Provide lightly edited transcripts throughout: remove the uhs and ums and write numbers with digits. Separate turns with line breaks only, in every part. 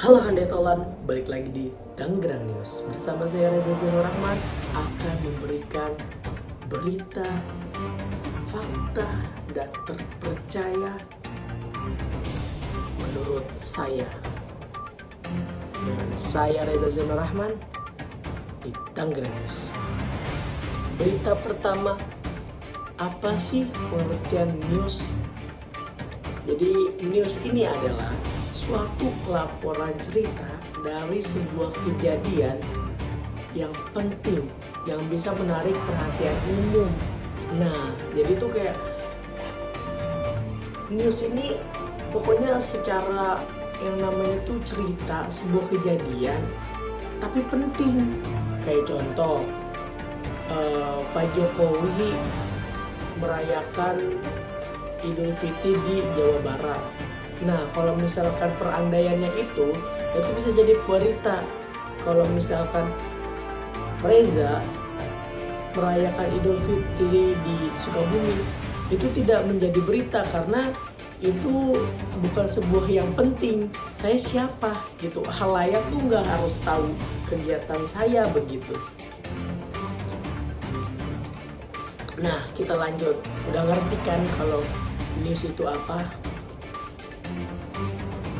Halo Handai Tolan, balik lagi di Tangerang News. Bersama saya Reza Zainur Rahman akan memberikan berita, fakta, dan terpercaya menurut saya. Dengan saya Reza Zainur Rahman di Tangerang News. Berita pertama, apa sih pengertian news? Jadi news ini adalah suatu laporan cerita dari sebuah kejadian yang penting yang bisa menarik perhatian umum. Nah, jadi tuh kayak news ini pokoknya secara yang namanya tuh cerita sebuah kejadian tapi penting. Kayak contoh Pak Jokowi merayakan Idul Fitri di Jawa Barat. Nah, kalau misalkan perandaiannya itu bisa jadi berita. Kalau misalkan Reza merayakan Idul Fitri di Sukabumi, itu tidak menjadi berita karena itu bukan sebuah yang penting. Saya siapa gitu, halayak tuh nggak harus tahu kegiatan saya begitu. Nah, kita lanjut. Udah ngerti kan kalau news itu apa?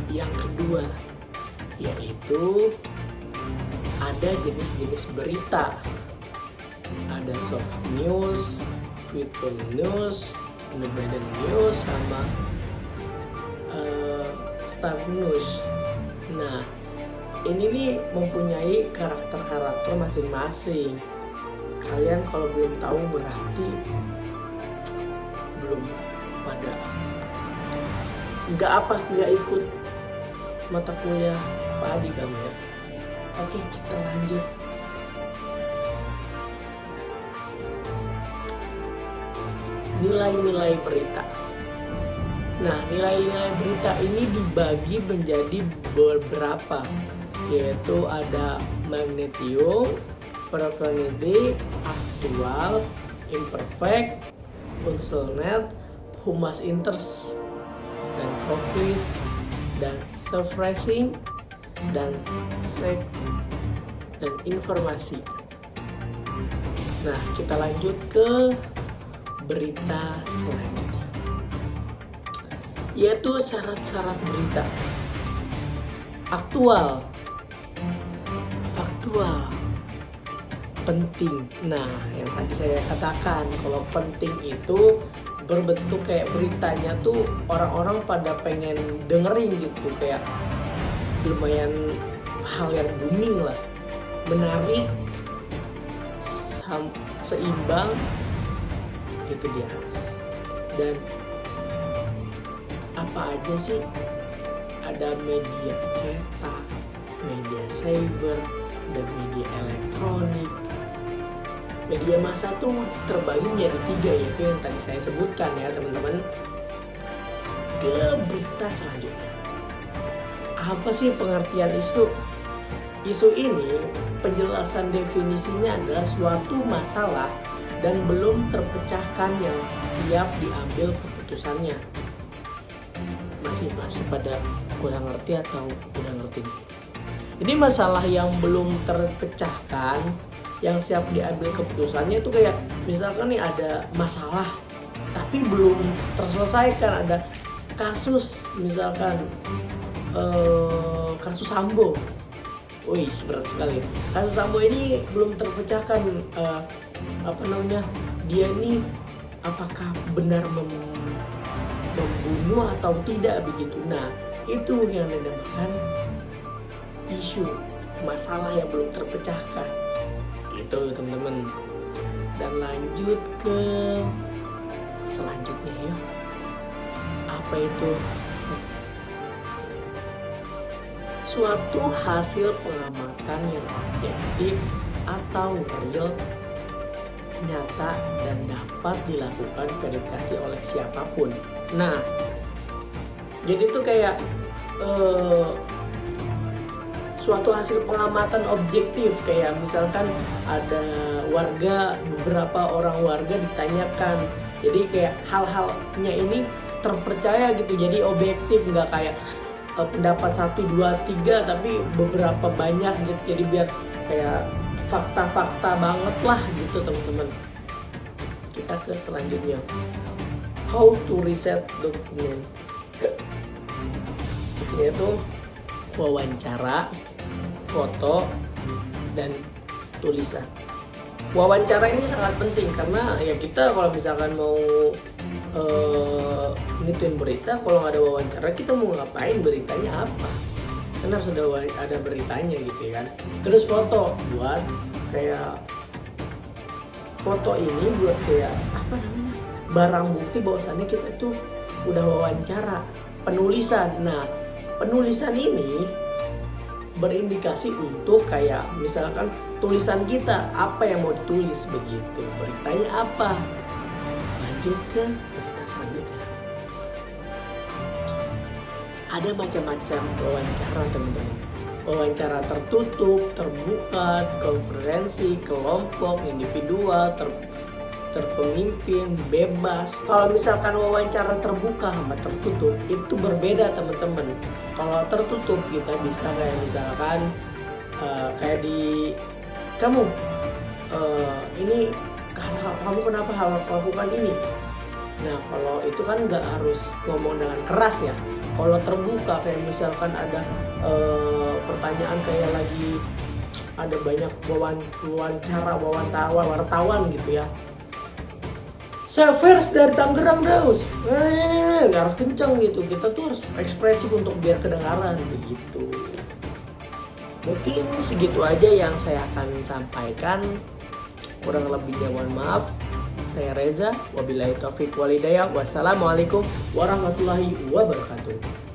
Yang kedua, yaitu ada jenis-jenis berita. Ada soft news, Twitter news, independent news, sama star news. Nah, ini nih mempunyai karakter-karakter masing-masing. Kalian kalau belum tahu berarti belum pada nggak ikut mata kuliah Pak Adi kamu ya. Oke, kita lanjut. Nilai-nilai berita. Nah, nilai-nilai berita ini dibagi menjadi beberapa, yaitu ada magnetium, profanity, aktual, imperfect, unsel-net, humas interest, dan profit, dan surprising, dan safe, dan informasi. Nah, kita lanjut ke berita selanjutnya, yaitu syarat-syarat berita. Aktual, faktual, penting. Nah, yang tadi saya katakan, kalau penting itu berbentuk kayak beritanya tuh orang-orang pada pengen dengerin gitu, kayak lumayan hal yang booming lah, menarik, seimbang, itu dia. Dan apa aja sih? Ada media cetak, media cyber, dan media elektronik. Media massa tuh terbagi menjadi 3, yaitu yang tadi saya sebutkan ya teman-teman. Ke berita selanjutnya, apa sih pengertian isu? Isu ini penjelasan definisinya adalah suatu masalah dan belum terpecahkan yang siap diambil keputusannya. Masih pada kurang ngerti atau udah ngerti? Jadi masalah yang belum terpecahkan yang siap diambil keputusannya itu kayak misalkan nih ada masalah tapi belum terselesaikan, ada kasus misalkan kasus Sambo. Wih, berat sekali. Kasus Sambo ini belum terpecahkan, dia ini apakah benar membunuh atau tidak begitu. Nah, itu yang dinamakan isu, masalah yang belum terpecahkan. Gitu teman-teman. Dan lanjut ke selanjutnya ya. Apa itu? Suatu hasil pengamatan yang objektif atau real, nyata, dan dapat dilakukan verifikasi oleh siapapun. Nah, jadi itu kayak suatu hasil pengamatan objektif, kayak misalkan ada beberapa orang warga ditanyakan, jadi kayak hal-halnya ini terpercaya gitu, jadi objektif, nggak kayak pendapat 1, 2, 3 tapi beberapa banyak gitu, jadi biar kayak fakta-fakta banget lah gitu teman-teman. Kita ke selanjutnya, how to reset document, yaitu wawancara, foto, dan tulisan. Wawancara ini sangat penting karena ya kita kalau misalkan mau ngituin berita, kalau nggak ada wawancara kita mau ngapain, beritanya apa? Kan harus ada beritanya gitu ya kan. Terus foto, buat kayak foto ini buat kayak apa namanya, barang bukti bahwasannya kita tuh udah wawancara. Penulisan, nah penulisan ini berindikasi untuk kayak misalkan tulisan kita apa yang mau ditulis begitu, beritanya apa. Lanjut ke berita selanjutnya. Ada macam-macam wawancara teman-teman. Wawancara tertutup, terbuka, konferensi, kelompok, individual, terpemimpin, bebas. Kalau misalkan wawancara terbuka sama tertutup itu berbeda teman-teman. Kalau tertutup kita bisa kayak misalkan kayak di kamu ini kamu kenapa harus melakukan ini. Nah kalau itu kan nggak harus ngomong dengan keras ya. Kalau terbuka kayak misalkan ada pertanyaan kayak lagi ada banyak wartawan gitu ya. Saya Vers dari Tangerang Daus. Nggak harus kencang gitu. Kita tuh harus ekspresif untuk biar kedengaran begitu. Mungkin segitu aja yang saya akan sampaikan. Kurang lebihnya mohon maaf. Saya Reza, wabillahi taufiq walhidayah. Wassalamualaikum warahmatullahi wabarakatuh.